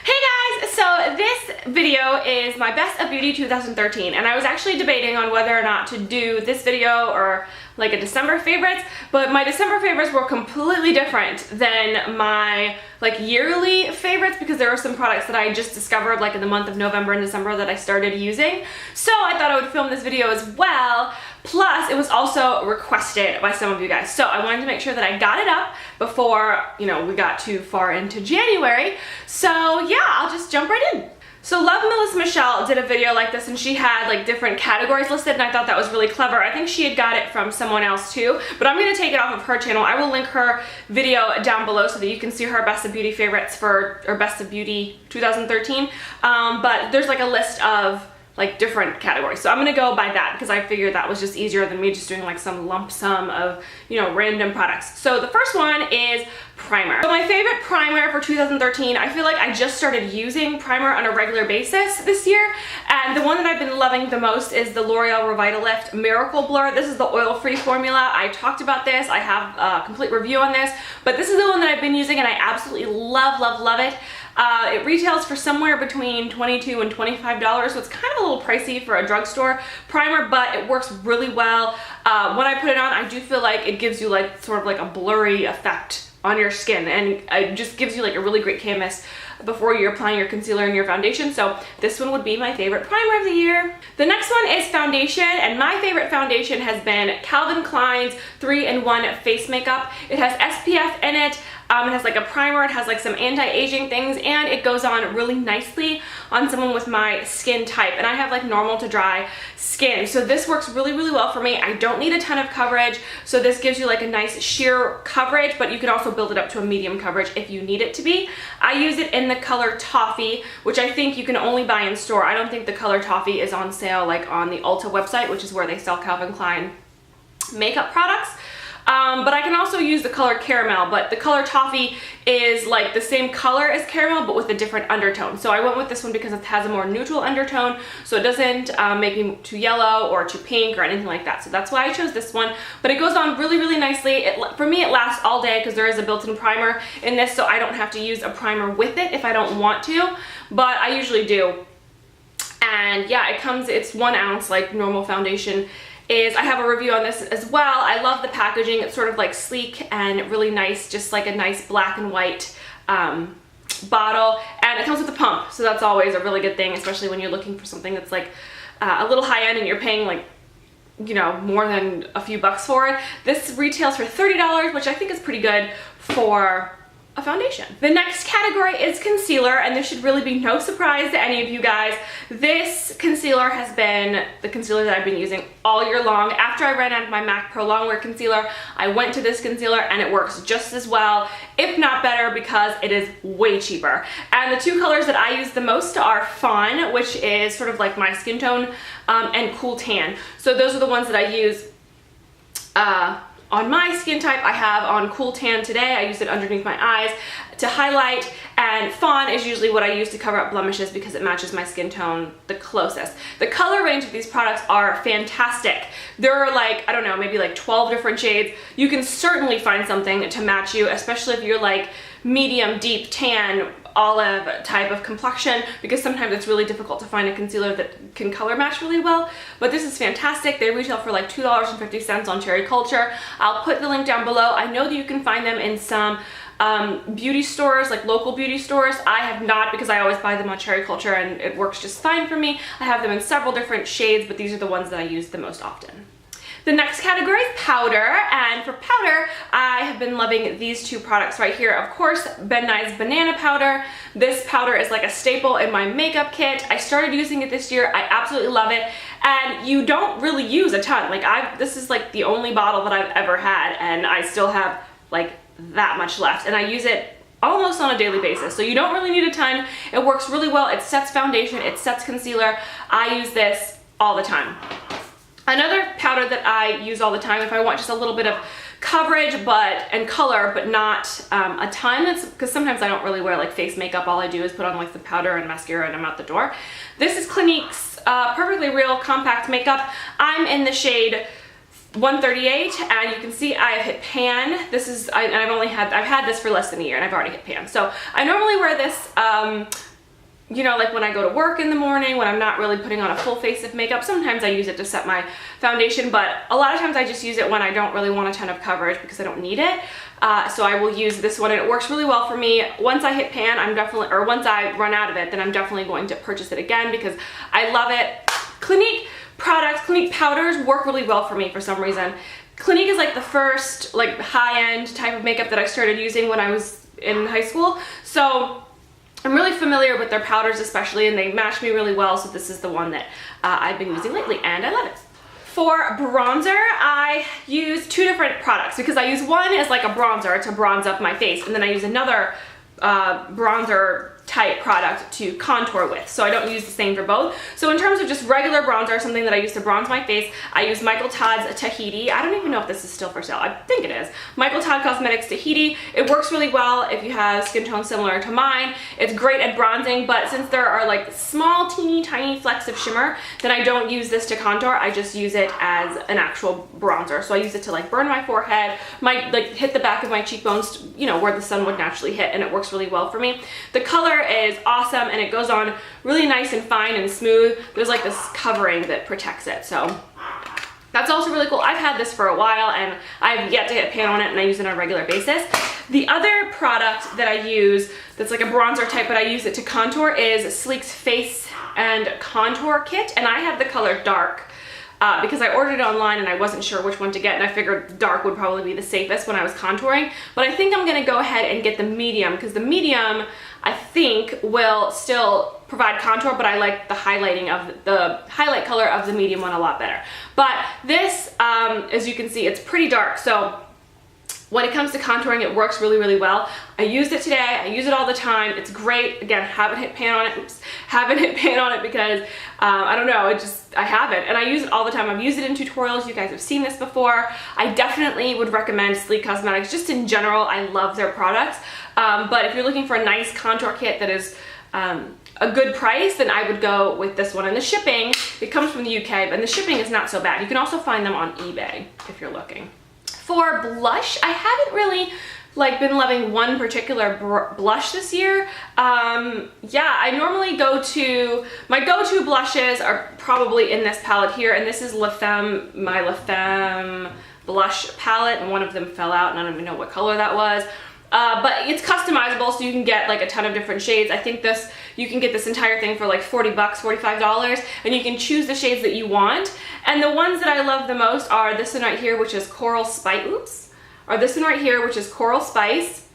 Hey guys, so this video is my Best of Beauty 2013, and I was actually debating on whether or not to do this video or like a December favorites, but my December favorites were completely different than my like yearly favorites because there were some products that I just discovered like in the month of November and December that I started using. So I thought I would film this video as well. Plus, it was also requested by some of you guys. So I wanted to make sure that I got it up before, you know, we got too far into January. So yeah, I'll just jump right in. So Love Melissa Michelle did a video like this and she had like different categories listed and I thought that was really clever. I think she had got it from someone else too, but I'm gonna take it off of her channel. I will link her video down below so that you can see her Best of Beauty favorites for, or Best of Beauty 2013. But there's like a list of like different categories. So I'm gonna go by that because I figured that was just easier than me just doing like some lump sum of, you know, random products. So the first one is primer. So my favorite primer for 2013, I feel like I just started using primer on a regular basis this year, and the one that I've been loving the most is the L'Oreal Revitalift Miracle Blur. This is the oil-free formula. I talked about this. I have a complete review on this, but this is the one that I've been using and I absolutely love, love, love it. It retails for somewhere between $22 and $25, so it's kind of a little pricey for a drugstore primer, but it works really well. When I put it on, I do feel like it gives you like sort of like a blurry effect on your skin, and it just gives you like a really great canvas before you're applying your concealer and your foundation. So this one would be my favorite primer of the year. The next one is foundation, and my favorite foundation has been Calvin Klein's 3-in-1 face makeup. It has SPF in it. It has like a primer, it has like some anti-aging things, and it goes on really nicely on someone with my skin type. And I have like normal to dry skin, so this works really, really well for me. I don't need a ton of coverage, so this gives you like a nice sheer coverage, but you can also build it up to a medium coverage if you need it to be. I use it in the color Toffee, which I think you can only buy in store. I don't think the color Toffee is on sale like on the Ulta website, which is where they sell Calvin Klein makeup products. But I can also use the color Caramel, but the color Toffee is like the same color as Caramel but with a different undertone. So I went with this one because it has a more neutral undertone, so it doesn't make me too yellow or too pink or anything like that. So that's why I chose this one, but it goes on really, really nicely. For me, it lasts all day because there is a built-in primer in this, so I don't have to use a primer with it if I don't want to, but I usually do. And yeah, it's 1 ounce like normal foundation is. I have a review on this as well. I love the packaging. It's sort of like sleek and really nice, just like a nice black and white bottle, and it comes with a pump, so that's always a really good thing, especially when you're looking for something that's like a little high-end and you're paying like, you know, more than a few bucks for it. This retails for $30, which I think is pretty good for a foundation. The next category is concealer, and this should really be no surprise to any of you guys. This concealer has been the concealer that I've been using all year long. After I ran out of my MAC Pro Longwear concealer, I went to this concealer and it works just as well, if not better, because it is way cheaper. And the two colors that I use the most are Fawn, which is sort of like my skin tone, and Cool Tan. So those are the ones that I use on my skin type. I have on Cool Tan today. I use it underneath my eyes to highlight, and Fawn is usually what I use to cover up blemishes because it matches my skin tone the closest. The color range of these products are fantastic. There are like, I don't know, maybe like 12 different shades. You can certainly find something to match you, especially if you're like medium, deep tan, olive type of complexion, because sometimes it's really difficult to find a concealer that can color match really well. But this is fantastic. They retail for like $2.50 on Cherry Culture. I'll put the link down below. I know that you can find them in some beauty stores, like local beauty stores. I have not, because I always buy them on Cherry Culture and it works just fine for me. I have them in several different shades, but these are the ones that I use the most often. The next category is powder, and for powder, I have been loving these two products right here. Of course, Nye's Banana Powder. This powder is like a staple in my makeup kit. I started using it this year. I absolutely love it, and you don't really use a ton. Like this is like the only bottle that I've ever had, and I still have like that much left, and I use it almost on a daily basis, so you don't really need a ton. It works really well. It sets foundation, it sets concealer. I use this all the time. Another powder that I use all the time if I want just a little bit of coverage and color, but not a ton, it's because sometimes I don't really wear like face makeup. All I do is put on like the powder and mascara and I'm out the door. This is Clinique's Perfectly Real Compact Makeup. I'm in the shade 138, and you can see I have hit pan. I've had this for less than a year and I've already hit pan. So I normally wear this you know, like when I go to work in the morning, when I'm not really putting on a full face of makeup. Sometimes I use it to set my foundation, but a lot of times I just use it when I don't really want a ton of coverage because I don't need it. So I will use this one, and it works really well for me. Once I hit pan, once I run out of it, then I'm definitely going to purchase it again because I love it. Clinique products, Clinique powders work really well for me for some reason. Clinique is like the first like high-end type of makeup that I started using when I was in high school. So I'm really familiar with their powders especially, and they match me really well, so this is the one that I've been using lately, and I love it. For bronzer, I use two different products because I use one as like a bronzer to bronze up my face, and then I use another bronzer type product to contour with, so I don't use the same for both. So in terms of just regular bronzer, something that I use to bronze my face, I use Michael Todd's Tahiti. I don't even know if this is still for sale. I think it is. Michael Todd Cosmetics Tahiti. It works really well if you have skin tone similar to mine. It's great at bronzing, but since there are like small teeny tiny flecks of shimmer, then I don't use this to contour. I just use it as an actual bronzer. So I use it to like burn my forehead, like hit the back of my cheekbones, you know, where the sun would naturally hit, and it works really well for me. The color is awesome, and it goes on really nice and fine and smooth. There's like this covering that protects it, so that's also really cool. I've had this for a while, and I've yet to hit pan on it, and I use it on a regular basis. The other product that I use that's like a bronzer type, but I use it to contour, is Sleek's Face and Contour Kit, and I have the color dark. Because I ordered it online and I wasn't sure which one to get, and I figured dark would probably be the safest when I was contouring, but I think I'm going to go ahead and get the medium, because the medium I think will still provide contour, but I like the highlighting of the highlight color of the medium one a lot better. But this, as you can see, it's pretty dark, so when it comes to contouring, it works really, really well. I used it today. I use it all the time. It's great. Again, haven't hit pan on it. Oops. Haven't hit pan on it because, I don't know, I haven't. And I use it all the time. I've used it in tutorials. You guys have seen this before. I definitely would recommend Sleek Cosmetics. Just in general, I love their products. But if you're looking for a nice contour kit that is a good price, then I would go with this one. And the shipping, it comes from the UK, and the shipping is not so bad. You can also find them on eBay if you're looking. For blush, I haven't really like been loving one particular blush this year. Yeah, I normally my go-to blushes are probably in this palette here, and this is my La Femme blush palette, and one of them fell out, and I don't even know what color that was. But it's customizable, so you can get like a ton of different shades. I think you can get this entire thing for like 40 bucks, $45, and you can choose the shades that you want. And the ones that I love the most are this one right here, which is Coral Spice, this one right here, which is Coral Spice,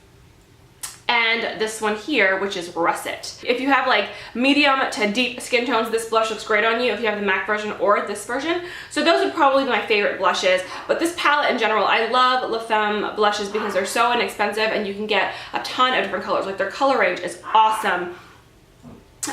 and this one here, which is Russet. If you have like medium to deep skin tones, this blush looks great on you if you have the MAC version or this version. So those would probably be my favorite blushes. But this palette in general, I love La Femme blushes because they're so inexpensive and you can get a ton of different colors. Like their color range is awesome.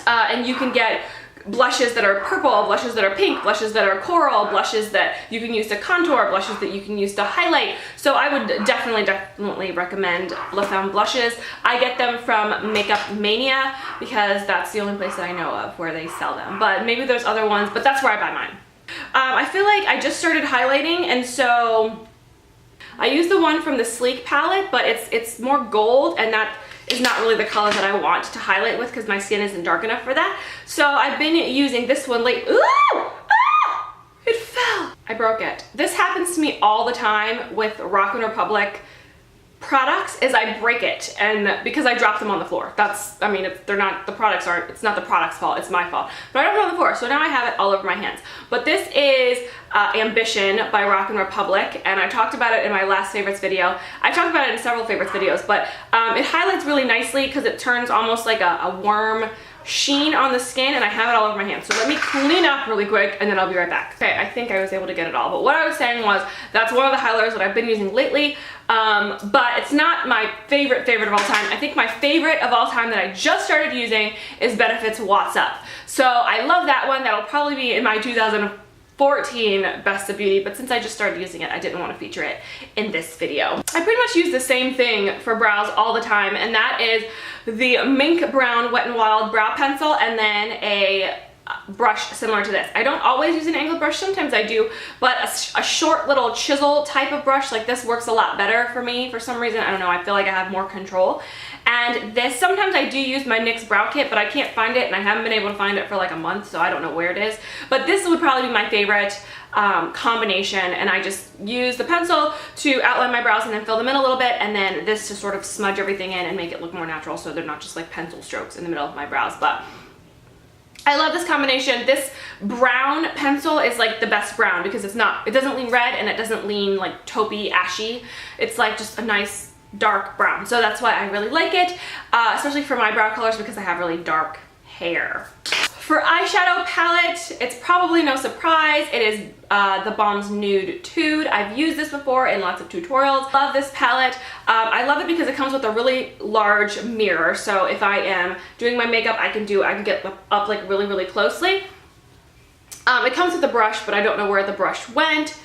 And you can get blushes that are purple, blushes that are pink, blushes that are coral, blushes that you can use to contour, blushes that you can use to highlight. So I would definitely recommend La Femme blushes. I get them from Makeup Mania because that's the only place that I know of where they sell them. But maybe there's other ones, but that's where I buy mine. I feel like I just started highlighting, and so I use the one from the Sleek palette, but it's more gold, and that is not really the color that I want to highlight with because my skin isn't dark enough for that. So I've been using this one lately. Ooh! Ah! It fell! I broke it. This happens to me all the time with Rock & Republic products, is I break it, and because I drop them on the floor. I mean, it's not the product's fault, it's my fault. But I dropped it on the floor, so now I have it all over my hands. But this is Ambition by Rock & Republic, and I talked about it in my last favorites video. I talked about it in several favorites videos, but it highlights really nicely because it turns almost like a warm sheen on the skin, and I have it all over my hands. So let me clean up really quick, and then I'll be right back. Okay, I think I was able to get it all, but what I was saying was that's one of the highlighters that I've been using lately, but it's not my favorite of all time. I think my favorite of all time that I just started using is Benefit's What's Up. So I love that one. That'll probably be in my 2014 Best of Beauty, but since I just started using it, I didn't want to feature it in this video. I pretty much use the same thing for brows all the time, and that is the Mink Brown Wet n Wild brow pencil, and then a brush similar to this. I don't always use an angled brush, sometimes I do, but a short little chisel type of brush like this works a lot better for me for some reason. I don't know, I feel like I have more control. And this, sometimes I do use my NYX brow kit, but I can't find it, and I haven't been able to find it for like a month, so I don't know where it is. But this would probably be my favorite combination, and I just use the pencil to outline my brows and then fill them in a little bit, and then this to sort of smudge everything in and make it look more natural, so they're not just like pencil strokes in the middle of my brows. But I love this combination. This brown pencil is like the best brown because it doesn't lean red and it doesn't lean like taupey, ashy. It's like just a nice dark brown. So that's why I really like it, especially for my brow colors because I have really dark hair. For eyeshadow palette, it's probably no surprise. It is the Balm's Nude Tude. I've used this before in lots of tutorials. Love this palette. I love it because it comes with a really large mirror. So if I am doing my makeup, I can get up like really, really closely. It comes with a brush, but I don't know where the brush went.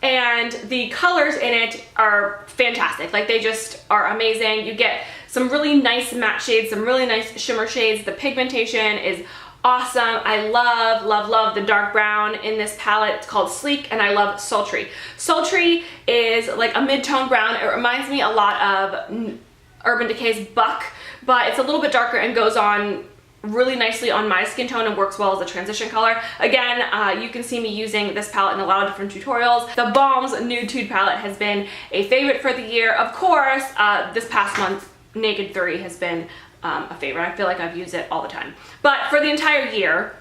And the colors in it are fantastic. Like, they just are amazing. You get some really nice matte shades, some really nice shimmer shades. The pigmentation is awesome. I love, love, love the dark brown in this palette. It's called Sleek, and I love Sultry. Sultry is like a mid-tone brown. It reminds me a lot of Urban Decay's Buck, but it's a little bit darker and goes on really nicely on my skin tone and works well as a transition color. Again, you can see me using this palette in a lot of different tutorials. The Balm's Nude Tude palette has been a favorite for the year. Of course, this past month, Naked 3 has been a favorite. I feel like I've used it all the time. But for the entire year,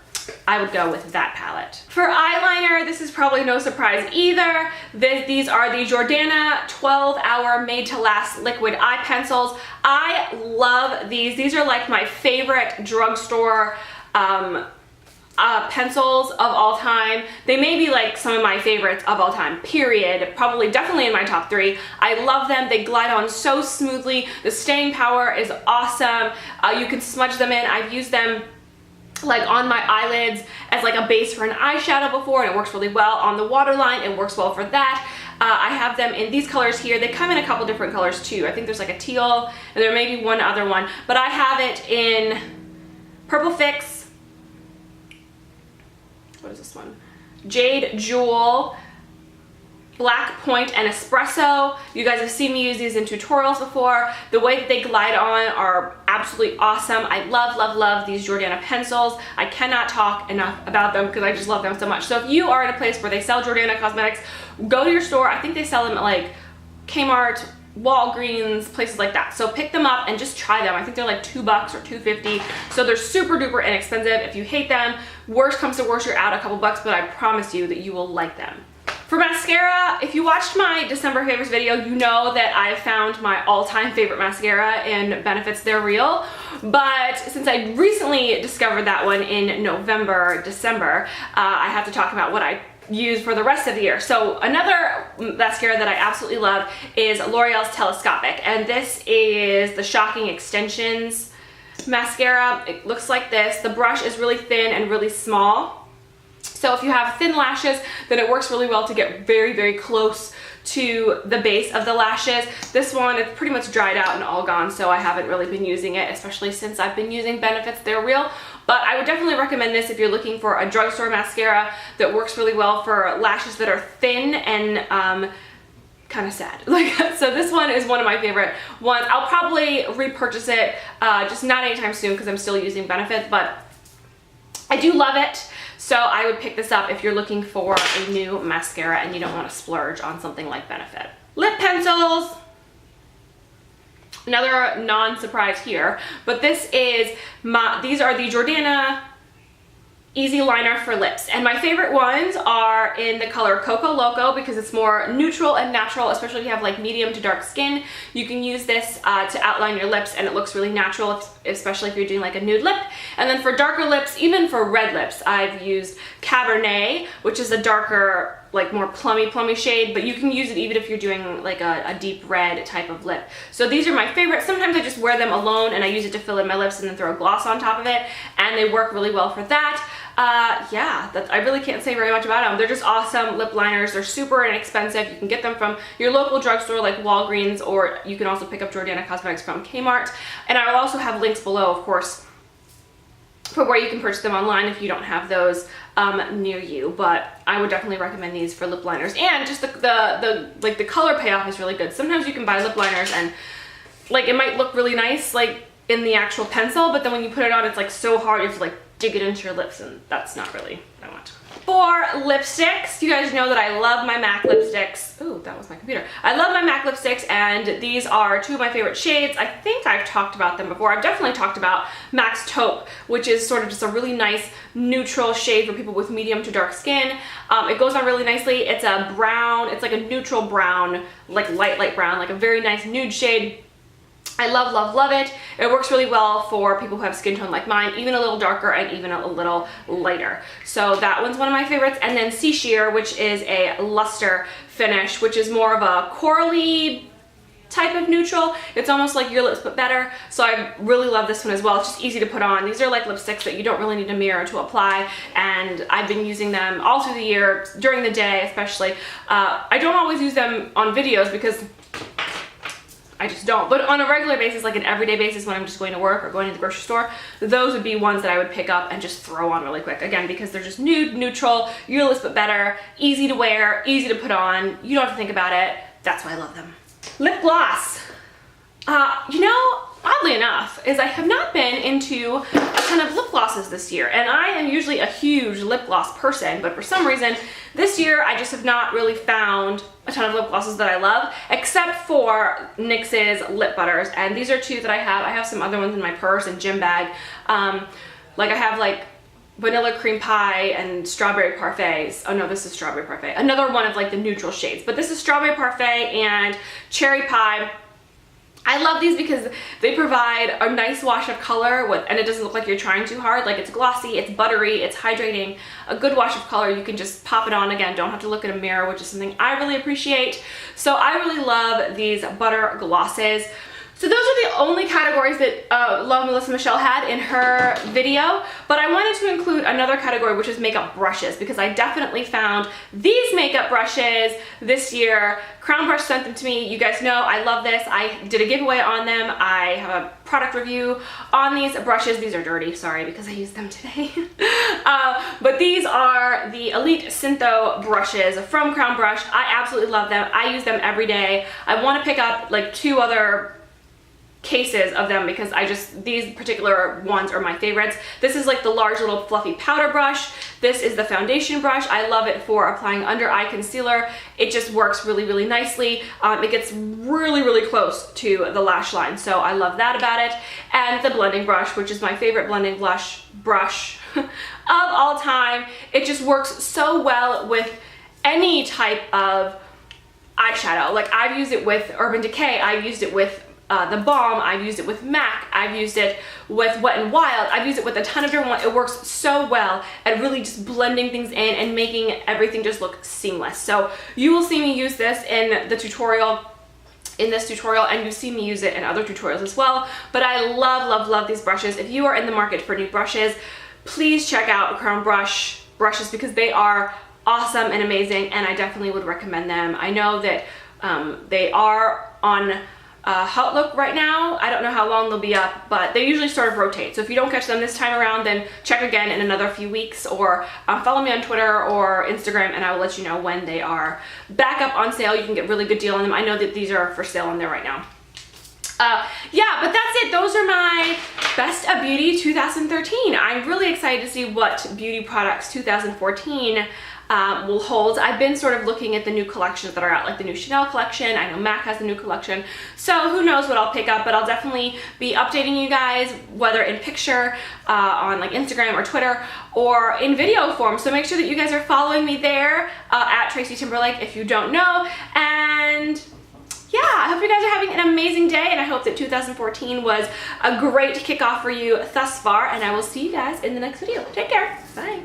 I would go with that palette. For eyeliner, this is probably no surprise either. These are the Jordana 12-Hour Made to Last Liquid Eye Pencils. I love these. These are like my favorite drugstore pencils of all time. They may be like some of my favorites of all time, period. Probably definitely in my top 3. I love them. They glide on so smoothly. The staying power is awesome. You can smudge them in. I've used them like on my eyelids as like a base for an eyeshadow before, and it works really well. On the waterline, it works well for that. I have them in these colors here. They come in a couple different colors too. I think there's like a teal, and there may be one other one, but I have it in Purple Fix. What is this one? Jade Jewel, Black Point, and Espresso. You guys have seen me use these in tutorials before. The way that they glide on are absolutely awesome. I love, love, love these Jordana pencils. I cannot talk enough about them because I just love them so much. So if you are in a place where they sell Jordana cosmetics, go to your store. I think they sell them at like Kmart, Walgreens, places like that. So pick them up and just try them. I think they're like $2 or $2.50. So they're super duper inexpensive. If you hate them, worst comes to worst, you're out a couple bucks, but I promise you that you will like them. For mascara, if you watched my December favorites video, you know that I found my all-time favorite mascara in Benefits They're Real. But since I recently discovered that one in November, December, I have to talk about what I use for the rest of the year. So another mascara that I absolutely love is L'Oreal's Telescopic, and this is the Shocking Extensions mascara. It looks like this. The brush is really thin and really small. So if you have thin lashes, then it works really well to get very, very close to the base of the lashes. This one, it's pretty much dried out and all gone, so I haven't really been using it, especially since I've been using Benefits They're Real. But I would definitely recommend this if you're looking for a drugstore mascara that works really well for lashes that are thin and kind of sad. So this one is one of my favorite ones. I'll probably repurchase it, just not anytime soon because I'm still using Benefits, but I do love it. So I would pick this up if you're looking for a new mascara and you don't want to splurge on something like Benefit. Lip pencils. Another non-surprise here, but these are the Jordana Easy Liner for Lips, and my favorite ones are in the color Coco Loco because it's more neutral and natural, especially if you have like medium to dark skin. You can use this to outline your lips and it looks really natural, especially if you're doing like a nude lip. And then for darker lips, even for red lips, I've used Cabernet, which is a darker, like more plummy shade, but you can use it even if you're doing like a deep red type of lip. So these are my favorites. Sometimes I just wear them alone and I use it to fill in my lips and then throw a gloss on top of it, and they work really well for that. Yeah, I really can't say very much about them. They're just awesome lip liners. They're super inexpensive. You can get them from your local drugstore like Walgreens, or you can also pick up Jordana Cosmetics from Kmart. And I will also have links below, of course, for where you can purchase them online if you don't have those near you. But I would definitely recommend these for lip liners, and just the color payoff is really good. Sometimes you can buy lip liners and like it might look really nice like in the actual pencil, but then when you put it on, it's like so hard, you have to like dig it into your lips, and that's not really what I want. For lipsticks, you guys know that I love my MAC lipsticks. Ooh, that was my computer. I love my MAC lipsticks, and these are two of my favorite shades. I think I've talked about them before. I've definitely talked about MAC's Taupe, which is sort of just a really nice neutral shade for people with medium to dark skin. It goes on really nicely. It's a brown, it's like a neutral brown, like light brown, like a very nice nude shade. I love, love, love it. It works really well for people who have skin tone like mine, even a little darker and even a little lighter. So that one's one of my favorites. And then Sea Sheer, which is a luster finish, which is more of a corally type of neutral. It's almost like Your Lips But Better. So I really love this one as well. It's just easy to put on. These are like lipsticks that you don't really need a mirror to apply, and I've been using them all through the year, during the day especially. I don't always use them on videos because I just don't. But on a regular basis, like an everyday basis when I'm just going to work or going to the grocery store, those would be ones that I would pick up and just throw on really quick. Again, because they're just nude, neutral, Your Lips But Better, easy to wear, easy to put on. You don't have to think about it. That's why I love them. Lip gloss. You know, oddly enough, is I have not been into a ton of lip glosses this year, and I am usually a huge lip gloss person, but for some reason this year I just have not really found a ton of lip glosses that I love, except for NYX's lip butters, and these are two that I have. I have some other ones in my purse and gym bag. Like I have like vanilla cream pie and strawberry parfait. Oh no, this is strawberry parfait. Another one of like the neutral shades, but this is strawberry parfait and cherry pie. I love these because they provide a nice wash of color and it doesn't look like you're trying too hard. Like, it's glossy, it's buttery, it's hydrating, a good wash of color. You can just pop it on again, don't have to look at a mirror, which is something I really appreciate. So I really love these butter glosses. So those are the only categories that Love Melissa Michelle had in her video, but I wanted to include another category, which is makeup brushes, because I definitely found these makeup brushes this year. Crown Brush sent them to me. You guys know I love this. I did a giveaway on them. I have a product review on these brushes. These are dirty, sorry, because I used them today. But these are the Elite Syntho brushes from Crown Brush. I absolutely love them. I use them every day. I want to pick up like 2 other cases of them because these particular ones are my favorites. This is like the large little fluffy powder brush. This is the foundation brush. I love it for applying under eye concealer. It just works really, really nicely. It gets really, really close to the lash line, so I love that about it. And the blending brush, which is my favorite blending brush of all time. It just works so well with any type of eyeshadow. Like, I've used it with Urban Decay, I've used it with the Balm, I've used it with MAC, I've used it with Wet n Wild, I've used it with a ton of different ones. It works so well at really just blending things in and making everything just look seamless. So you will see me use this in the tutorial, and you see me use it in other tutorials as well. But I love, love, love these brushes. If you are in the market for new brushes, please check out Crown Brush brushes because they are awesome and amazing, and I definitely would recommend them. I know that they are on Hot Look right now. I don't know how long they'll be up, but they usually sort of rotate. So if you don't catch them this time around, then check again in another few weeks, or follow me on Twitter or Instagram, and I will let you know when they are back up on sale. You can get a really good deal on them. I know that these are for sale on there right now. Yeah, but that's it. Those are my Best of Beauty 2013. I'm really excited to see what beauty products 2014 will hold. I've been sort of looking at the new collections that are out, like the new Chanel collection. I know MAC has the new collection, so who knows what I'll pick up, but I'll definitely be updating you guys, whether in picture on like Instagram or Twitter, or in video form. So make sure that you guys are following me there at Tracy Timberlake if you don't know. And yeah, I hope you guys are having an amazing day, and I hope that 2014 was a great kickoff for you thus far, and I will see you guys in the next video. Take care. Bye.